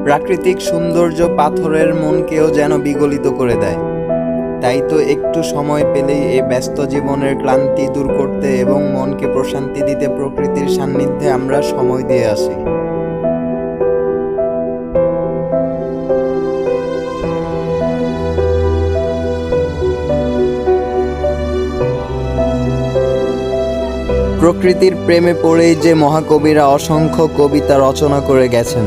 প্রাকৃতিক সৌন্দর্য পাথরের মনকেও যেন বিগলিত করে দেয়। তাই তো একটু সময় পেলেই এই ব্যস্ত জীবনের ক্লান্তি দূর করতে এবং মনকে প্রশান্তি দিতে প্রকৃতির সান্নিধ্যে আমরা সময় দিয়ে আসি। প্রকৃতির প্রেমে পড়েই যে মহাকবিরা অসংখ্য কবিতা রচনা করে গেছেন।